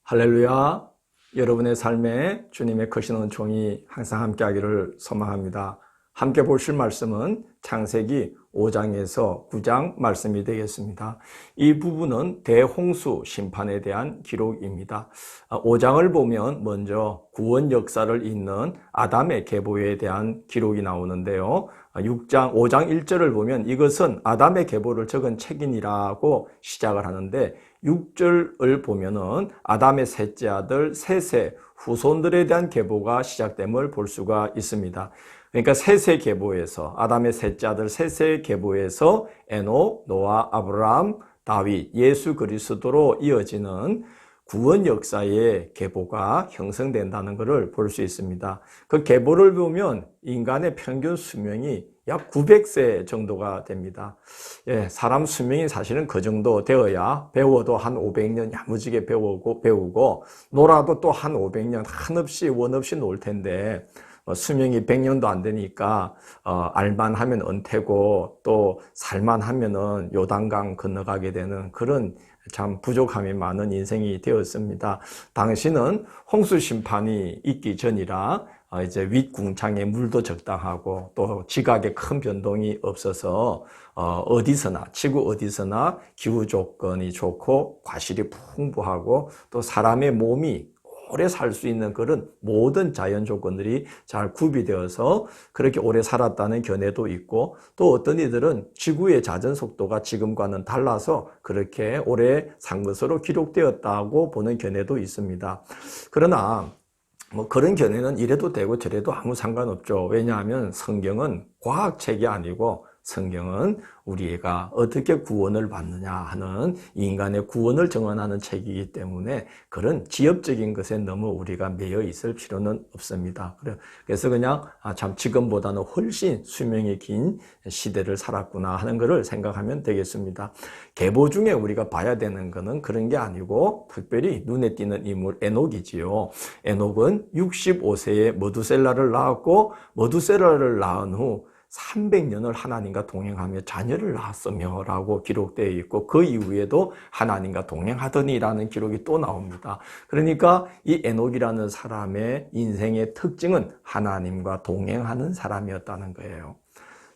할렐루야. 여러분의 삶에 주님의 크신 은총이 항상 함께하기를 소망합니다. 함께 보실 말씀은 창세기 5장에서 9장 말씀이 되겠습니다. 이 부분은 대홍수 심판에 대한 기록입니다. 5장을 보면 먼저 구원 역사를 잇는 아담의 계보에 대한 기록이 나오는데요. 5장 1절을 보면 이것은 아담의 계보를 적은 책이니라고 시작을 하는데 6절을 보면은 아담의 셋째 아들 셋의 후손들에 대한 계보가 시작됨을 볼 수가 있습니다. 그러니까 셋의 계보에서 아담의 셋째 아들 셋의 계보에서 에녹, 노아, 아브라함, 다윗, 예수 그리스도로 이어지는 구원 역사의 계보가 형성된다는 것을 볼 수 있습니다. 그 계보를 보면 인간의 평균 수명이 약 900세 정도가 됩니다. 사람 수명이 사실은 그 정도 되어야 배워도 한 500년 야무지게 배우고 놀아도 또 한 500년 한없이 원없이 놀 텐데 수명이 100년도 안 되니까 알만 하면 은퇴고 또 살만 하면은 요단강 건너가게 되는 그런 참 부족함이 많은 인생이 되었습니다. 당시는 홍수 심판이 있기 전이라 이제 윗궁창에 물도 적당하고 또 지각에 큰 변동이 없어서 지구 어디서나 기후 조건이 좋고 과실이 풍부하고 또 사람의 몸이 오래 살 수 있는 그런 모든 자연 조건들이 잘 구비되어서 그렇게 오래 살았다는 견해도 있고 또 어떤 이들은 지구의 자전 속도가 지금과는 달라서 그렇게 오래 산 것으로 기록되었다고 보는 견해도 있습니다. 그러나 그런 견해는 이래도 되고 저래도 아무 상관없죠. 왜냐하면 성경은 과학책이 아니고 성경은 우리가 어떻게 구원을 받느냐 하는 인간의 구원을 정언하는 책이기 때문에 그런 지엽적인 것에 너무 우리가 매여 있을 필요는 없습니다. 그래서 그냥 참 지금보다는 훨씬 수명이 긴 시대를 살았구나 하는 것을 생각하면 되겠습니다. 계보 중에 우리가 봐야 되는 것은 그런 게 아니고 특별히 눈에 띄는 인물 에녹이지요. 에녹은 65세에 머두셀라를 낳았고 머두셀라를 낳은 후 300년을 하나님과 동행하며 자녀를 낳았으며 라고 기록되어 있고 그 이후에도 하나님과 동행하더니라는 기록이 또 나옵니다. 그러니까 이 에녹이라는 사람의 인생의 특징은 하나님과 동행하는 사람이었다는 거예요.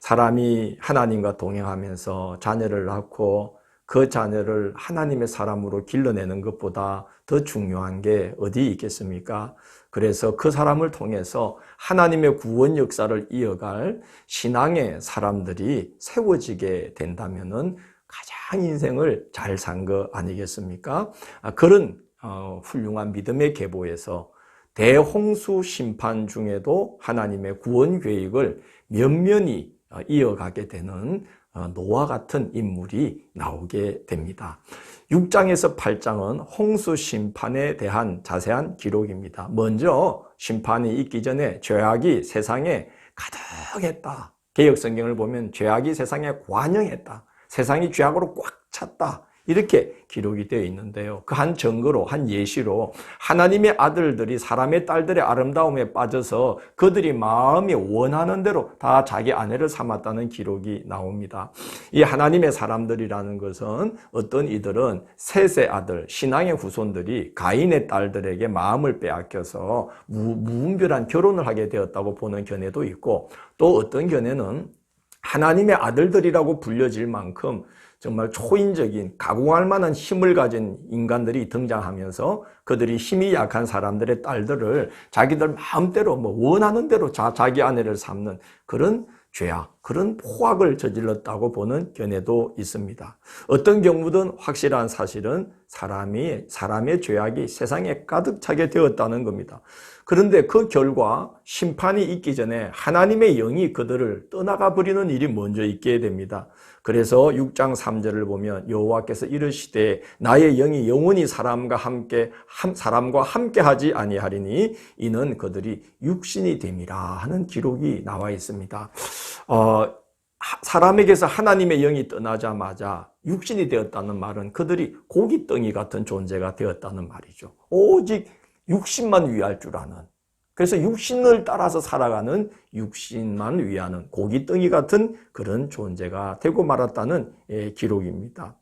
사람이 하나님과 동행하면서 자녀를 낳고 그 자녀를 하나님의 사람으로 길러내는 것보다 더 중요한 게 어디 있겠습니까? 그래서 그 사람을 통해서 하나님의 구원 역사를 이어갈 신앙의 사람들이 세워지게 된다면은 가장 인생을 잘 산 거 아니겠습니까? 그런 훌륭한 믿음의 계보에서 대홍수 심판 중에도 하나님의 구원 계획을 면면히 이어가게 되는 노아 같은 인물이 나오게 됩니다. 6장에서 8장은 홍수 심판에 대한 자세한 기록입니다. 먼저 심판이 있기 전에 죄악이 세상에 가득했다. 개역성경을 보면 죄악이 세상에 관영했다. 세상이 죄악으로 꽉 찼다. 이렇게 기록이 되어 있는데요. 그 한 증거로, 한 예시로 하나님의 아들들이 사람의 딸들의 아름다움에 빠져서 그들이 마음이 원하는 대로 다 자기 아내를 삼았다는 기록이 나옵니다. 이 하나님의 사람들이라는 것은 어떤 이들은 셋의 아들, 신앙의 후손들이 가인의 딸들에게 마음을 빼앗겨서 무분별한 결혼을 하게 되었다고 보는 견해도 있고 또 어떤 견해는 하나님의 아들들이라고 불려질 만큼 정말 초인적인 가공할 만한 힘을 가진 인간들이 등장하면서 그들이 힘이 약한 사람들의 딸들을 자기들 마음대로 원하는 대로 자기 아내를 삼는 그런 죄악, 그런 포악을 저질렀다고 보는 견해도 있습니다. 어떤 경우든 확실한 사실은 사람의 죄악이 세상에 가득 차게 되었다는 겁니다. 그런데 그 결과 심판이 있기 전에 하나님의 영이 그들을 떠나가 버리는 일이 먼저 있게 됩니다. 그래서 6장 3절을 보면 여호와께서 이르시되 나의 영이 영원히 사람과 함께 하지 아니하리니 이는 그들이 육신이 됨이라 하는 기록이 나와 있습니다. 사람에게서 하나님의 영이 떠나자마자 육신이 되었다는 말은 그들이 고깃덩이 같은 존재가 되었다는 말이죠. 오직 육신만 위할 줄 아는 그래서 육신을 따라서 살아가는 육신만 위하는 고깃덩이 같은 그런 존재가 되고 말았다는 기록입니다.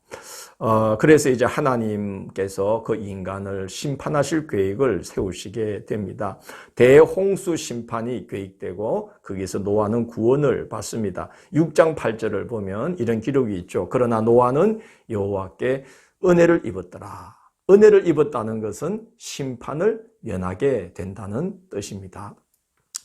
그래서 이제 하나님께서 그 인간을 심판하실 계획을 세우시게 됩니다. 대홍수 심판이 계획되고 거기서 노아는 구원을 받습니다. 6장 8절을 보면 이런 기록이 있죠. 그러나 노아는 여호와께 은혜를 입었더라. 은혜를 입었다는 것은 심판을 면하게 된다는 뜻입니다.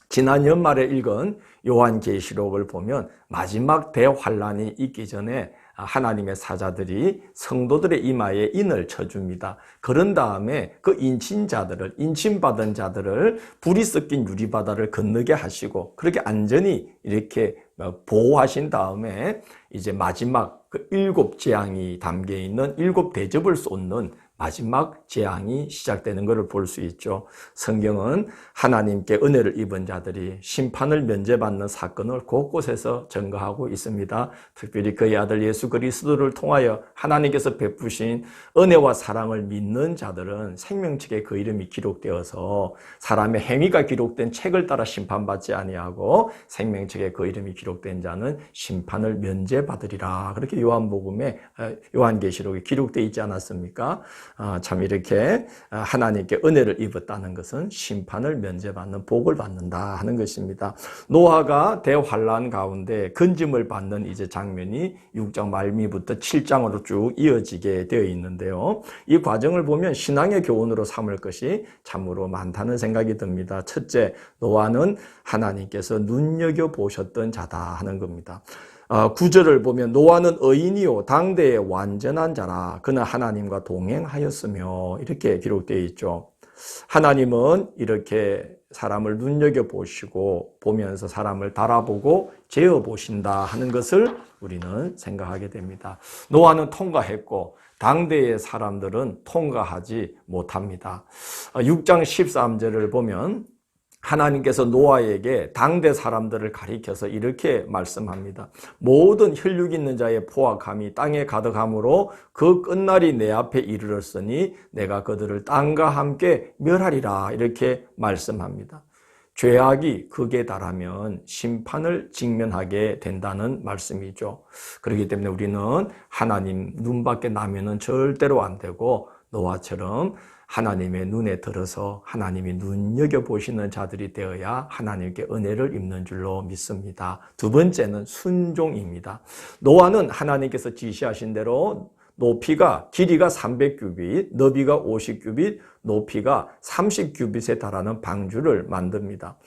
지난 연말에 읽은 요한계시록을 보면 마지막 대환란이 있기 전에 하나님의 사자들이 성도들의 이마에 인을 쳐줍니다. 그런 다음에 그 인침받은 자들을 불이 섞인 유리바다를 건너게 하시고 그렇게 안전히 이렇게 보호하신 다음에 이제 마지막 그 7 재앙이 담겨 있는 7 대접을 쏟는 마지막 재앙이 시작되는 것을 볼 수 있죠. 성경은 하나님께 은혜를 입은 자들이 심판을 면제받는 사건을 곳곳에서 증거하고 있습니다. 특별히 그의 아들 예수 그리스도를 통하여 하나님께서 베푸신 은혜와 사랑을 믿는 자들은 생명책에 그 이름이 기록되어서 사람의 행위가 기록된 책을 따라 심판받지 아니하고 생명책에 그 이름이 기록된 자는 심판을 면제받으리라. 그렇게 요한계시록에 기록되어 있지 않았습니까? 참 이렇게 하나님께 은혜를 입었다는 것은 심판을 면제받는 복을 받는다 하는 것입니다. 노아가 대환란 가운데 건짐을 받는 이제 장면이 6장 말미부터 7장으로 쭉 이어지게 되어 있는데요. 이 과정을 보면 신앙의 교훈으로 삼을 것이 참으로 많다는 생각이 듭니다. 첫째, 노아는 하나님께서 눈여겨보셨던 자다 하는 겁니다. 9절을 보면 노아는 의인이요 당대의 완전한 자라 그는 하나님과 동행하였으며 이렇게 기록되어 있죠. 하나님은 이렇게 사람을 눈여겨보시고 보면서 사람을 달아보고 재어보신다 하는 것을 우리는 생각하게 됩니다. 노아는 통과했고 당대의 사람들은 통과하지 못합니다. 6장 13절을 보면 하나님께서 노아에게 당대 사람들을 가리켜서 이렇게 말씀합니다. 모든 혈육 있는 자의 포악함이 땅에 가득함으로 그 끝날이 내 앞에 이르렀으니 내가 그들을 땅과 함께 멸하리라 이렇게 말씀합니다. 죄악이 극에 달하면 심판을 직면하게 된다는 말씀이죠. 그렇기 때문에 우리는 하나님 눈밖에 나면은 절대로 안 되고 노아처럼 하나님의 눈에 들어서 하나님이 눈여겨보시는 자들이 되어야 하나님께 은혜를 입는 줄로 믿습니다. 두 번째는 순종입니다. 노아는 하나님께서 지시하신 대로 높이가 길이가 300규빗, 너비가 50규빗, 높이가 30규빗에 달하는 방주를 만듭니다.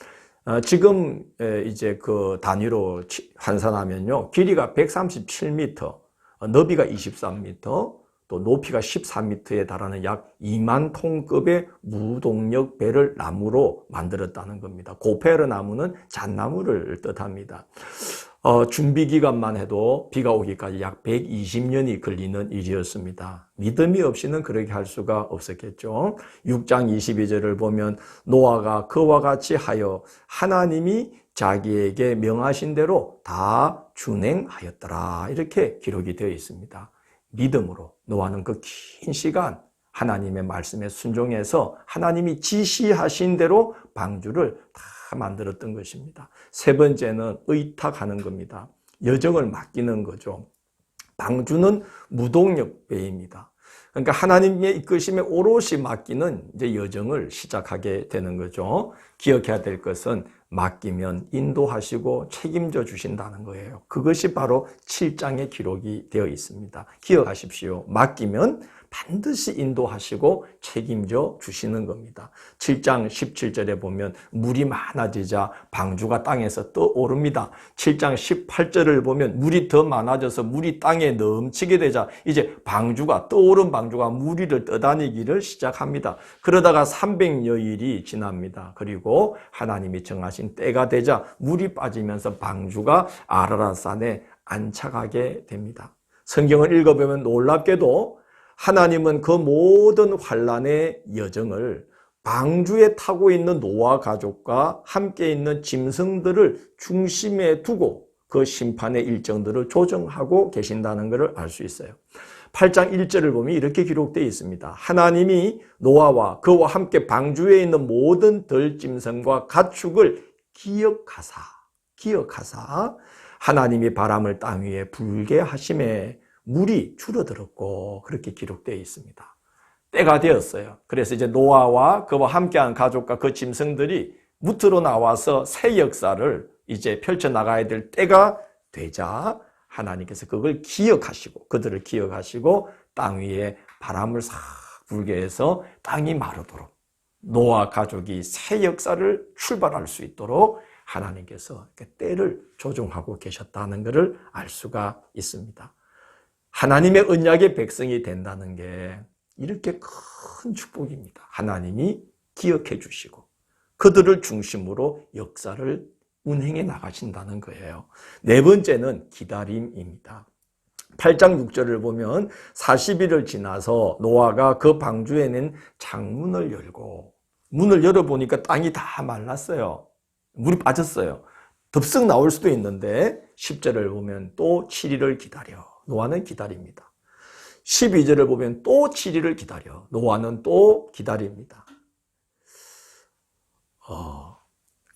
지금 이제 그 단위로 환산하면요. 길이가 137m, 너비가 23m, 또 높이가 14m에 달하는 약 2만 톤급의 무동력 배를 나무로 만들었다는 겁니다. 고페르 나무는 잣나무를 뜻합니다. 준비 기간만 해도 비가 오기까지 약 120년이 걸리는 일이었습니다. 믿음이 없이는 그렇게 할 수가 없었겠죠. 6장 22절을 보면 노아가 그와 같이 하여 하나님이 자기에게 명하신 대로 다 준행하였더라. 이렇게 기록이 되어 있습니다. 믿음으로 노아는 그 긴 시간 하나님의 말씀에 순종해서 하나님이 지시하신 대로 방주를 다 만들었던 것입니다. 세 번째는 의탁하는 겁니다. 여정을 맡기는 거죠. 방주는 무동력 배입니다. 그러니까 하나님의 이끄심에 오롯이 맡기는 이제 여정을 시작하게 되는 거죠. 기억해야 될 것은 맡기면 인도하시고 책임져 주신다는 거예요. 그것이 바로 7장의 기록이 되어 있습니다. 기억하십시오. 맡기면 반드시 인도하시고 책임져 주시는 겁니다. 7장 17절에 보면 물이 많아지자 방주가 땅에서 떠오릅니다. 7장 18절을 보면 물이 더 많아져서 물이 땅에 넘치게 되자 이제 방주가 떠오른 방주가 물 위를 떠다니기를 시작합니다. 그러다가 300여일이 지납니다. 그리고 하나님이 정하신 때가 되자 물이 빠지면서 방주가 아라랏산에 안착하게 됩니다. 성경을 읽어보면 놀랍게도 하나님은 그 모든 환란의 여정을 방주에 타고 있는 노아 가족과 함께 있는 짐승들을 중심에 두고 그 심판의 일정들을 조정하고 계신다는 것을 알 수 있어요. 8장 1절을 보면 이렇게 기록되어 있습니다. 하나님이 노아와 그와 함께 방주에 있는 모든 들짐승과 가축을 기억하사 하나님이 바람을 땅 위에 불게 하심에 물이 줄어들었고, 그렇게 기록되어 있습니다. 때가 되었어요. 그래서 이제 노아와 그와 함께한 가족과 그 짐승들이 무트로 나와서 새 역사를 이제 펼쳐나가야 될 때가 되자 하나님께서 그걸 기억하시고, 그들을 기억하시고 땅 위에 바람을 싹 불게 해서 땅이 마르도록, 노아 가족이 새 역사를 출발할 수 있도록 하나님께서 때를 조정하고 계셨다는 것을 알 수가 있습니다. 하나님의 언약의 백성이 된다는 게 이렇게 큰 축복입니다. 하나님이 기억해 주시고 그들을 중심으로 역사를 운행해 나가신다는 거예요. 네 번째는 기다림입니다. 8장 6절을 보면 40일을 지나서 노아가 그 방주에 낸 창문을 열고, 문을 열어보니까 땅이 다 말랐어요. 물이 빠졌어요. 덥석 나올 수도 있는데 10절을 보면 또 7일을 기다려. 노아는 기다립니다. 12절을 보면 또 7일을 기다려. 노아는 또 기다립니다.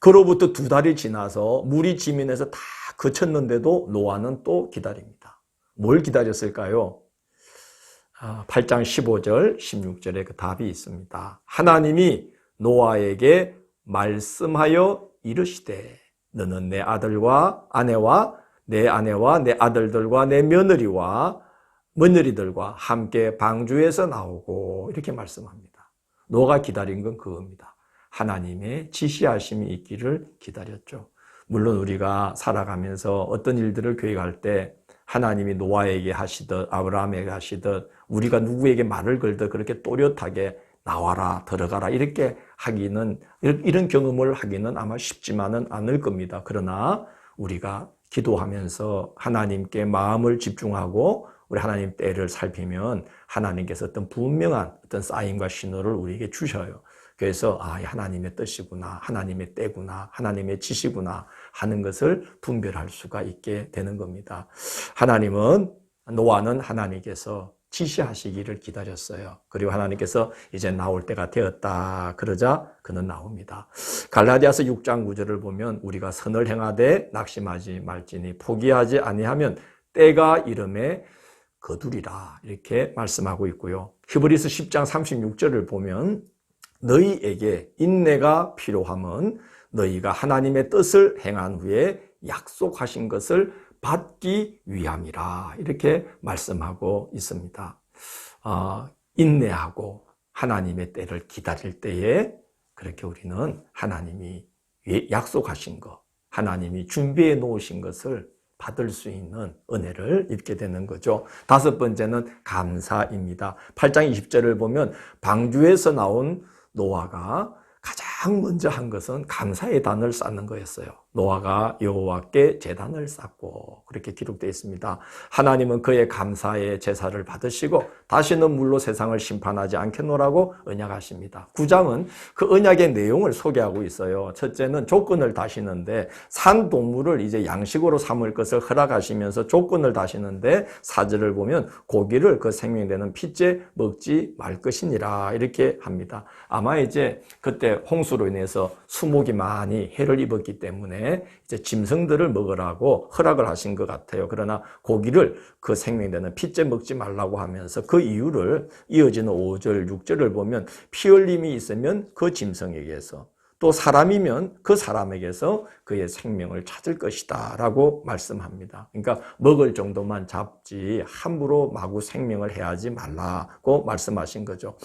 그로부터 2달이 지나서 물이 지면에서 다 그쳤는데도 노아는 또 기다립니다. 뭘 기다렸을까요? 8장 15절, 16절에 그 답이 있습니다. 하나님이 노아에게 말씀하여 이르시되 너는 내 아들과 아내와 내 아내와 내 아들들과 내 며느리들과 함께 방주에서 나오고, 이렇게 말씀합니다. 노아가 기다린 건 그겁니다. 하나님의 지시하심이 있기를 기다렸죠. 물론 우리가 살아가면서 어떤 일들을 계획할 때 하나님이 노아에게 하시듯 아브라함에게 하시듯 우리가 누구에게 말을 걸듯 그렇게 또렷하게 나와라, 들어가라 이렇게 하기는, 이런 경험을 하기는 아마 쉽지만은 않을 겁니다. 그러나 우리가 기도하면서 하나님께 마음을 집중하고 우리 하나님 때를 살피면 하나님께서 어떤 분명한 어떤 사인과 신호를 우리에게 주셔요. 그래서 하나님의 뜻이구나, 하나님의 때구나, 하나님의 지시구나 하는 것을 분별할 수가 있게 되는 겁니다. 노아는 하나님께서 지시하시기를 기다렸어요. 그리고 하나님께서 이제 나올 때가 되었다 그러자 그는 나옵니다. 갈라디아서 6장 9절을 보면 우리가 선을 행하되 낙심하지 말지니 포기하지 아니하면 때가 이름에 거두리라, 이렇게 말씀하고 있고요. 히브리서 10장 36절을 보면 너희에게 인내가 필요함은 너희가 하나님의 뜻을 행한 후에 약속하신 것을 받기 위함이라, 이렇게 말씀하고 있습니다. 인내하고 하나님의 때를 기다릴 때에 그렇게 우리는 하나님이 약속하신 것, 하나님이 준비해 놓으신 것을 받을 수 있는 은혜를 입게 되는 거죠. 5번째는 감사입니다. 8장 20절을 보면 방주에서 나온 노아가 가장 먼저 한 것은 감사의 단을 쌓는 거였어요. 노아가 여호와께 제단을 쌓고, 그렇게 기록되어 있습니다. 하나님은 그의 감사의 제사를 받으시고 다시는 물로 세상을 심판하지 않겠노라고 언약하십니다. 9장은 그 언약의 내용을 소개하고 있어요. 첫째는 조건을 다시는데 산 동물을 이제 양식으로 삼을 것을 허락하시면서 조건을 다시는데 4절을 보면 고기를 그 생명되는 핏째 먹지 말 것이니라, 이렇게 합니다. 아마 이제 그때 홍수로 인해서 수목이 많이 해를 입었기 때문에 이제 짐승들을 먹으라고 허락을 하신 것 같아요. 그러나 고기를 그 생명되는 핏째 먹지 말라고 하면서 그 이유를 이어지는 5절, 6절을 보면 피 흘림이 있으면 그 짐승에게서, 또 사람이면 그 사람에게서 그의 생명을 찾을 것이다 라고 말씀합니다. 그러니까 먹을 정도만 잡지 함부로 마구 생명을 해하지 말라고 말씀하신 거죠.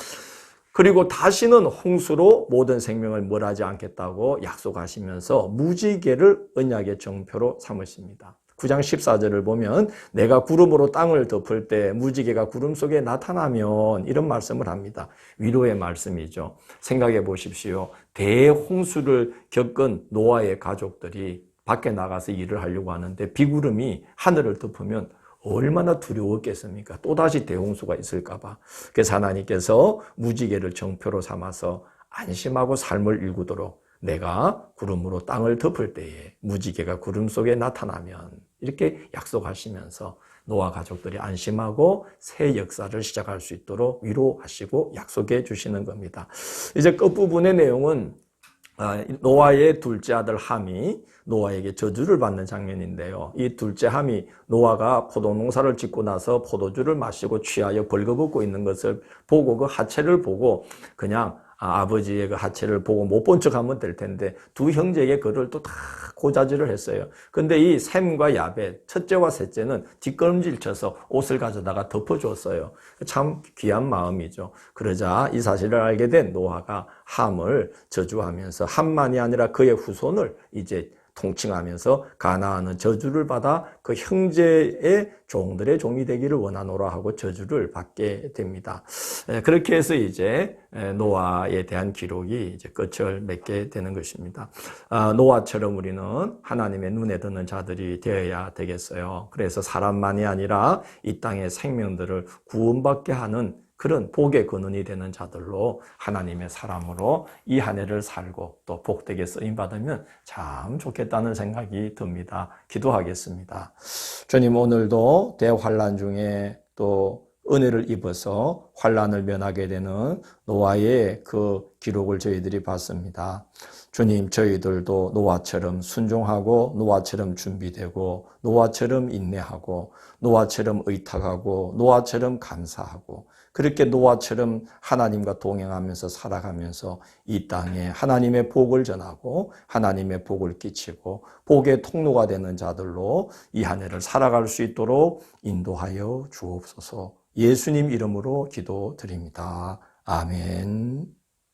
그리고 다시는 홍수로 모든 생명을 멸하지 않겠다고 약속하시면서 무지개를 언약의 정표로 삼으십니다. 9장 14절을 보면 내가 구름으로 땅을 덮을 때 무지개가 구름 속에 나타나면, 이런 말씀을 합니다. 위로의 말씀이죠. 생각해 보십시오. 대홍수를 겪은 노아의 가족들이 밖에 나가서 일을 하려고 하는데 비구름이 하늘을 덮으면 얼마나 두려웠겠습니까? 또다시 대홍수가 있을까 봐. 그래서 하나님께서 무지개를 정표로 삼아서 안심하고 삶을 일구도록 내가 구름으로 땅을 덮을 때에 무지개가 구름 속에 나타나면, 이렇게 약속하시면서 노아 가족들이 안심하고 새 역사를 시작할 수 있도록 위로하시고 약속해 주시는 겁니다. 이제 끝부분의 내용은 노아의 둘째 아들 함이 노아에게 저주를 받는 장면인데요. 이 둘째 함이 노아가 포도농사를 짓고 나서 포도주를 마시고 취하여 벌거벗고 있는 것을 보고 그 하체를 보고 그냥 아버지의 그 하체를 보고 못 본 척 하면 될 텐데 두 형제에게 그를 또 다 고자질을 했어요. 근데 이 셈과 야벳, 첫째와 셋째는 뒷걸음질 쳐서 옷을 가져다가 덮어줬어요. 참 귀한 마음이죠. 그러자 이 사실을 알게 된 노아가 함을 저주하면서 함만이 아니라 그의 후손을 이제 통칭하면서 가나안은 저주를 받아 그 형제의 종들의 종이 되기를 원하노라 하고 저주를 받게 됩니다. 그렇게 해서 이제 노아에 대한 기록이 이제 끝을 맺게 되는 것입니다. 노아처럼 우리는 하나님의 눈에 드는 자들이 되어야 되겠어요. 그래서 사람만이 아니라 이 땅의 생명들을 구원받게 하는 그런 복의 근원이 되는 자들로 하나님의 사람으로 이 한 해를 살고 또 복되게 쓰임받으면 참 좋겠다는 생각이 듭니다. 기도하겠습니다. 주님, 오늘도 대환란 중에 또 은혜를 입어서 환란을 면하게 되는 노아의 그 기록을 저희들이 봤습니다. 주님, 저희들도 노아처럼 순종하고 노아처럼 준비되고 노아처럼 인내하고 노아처럼 의탁하고 노아처럼 감사하고 그렇게 노아처럼 하나님과 동행하면서 살아가면서 이 땅에 하나님의 복을 전하고 하나님의 복을 끼치고 복의 통로가 되는 자들로 이 한 해를 살아갈 수 있도록 인도하여 주옵소서. 예수님 이름으로 기도드립니다. 아멘.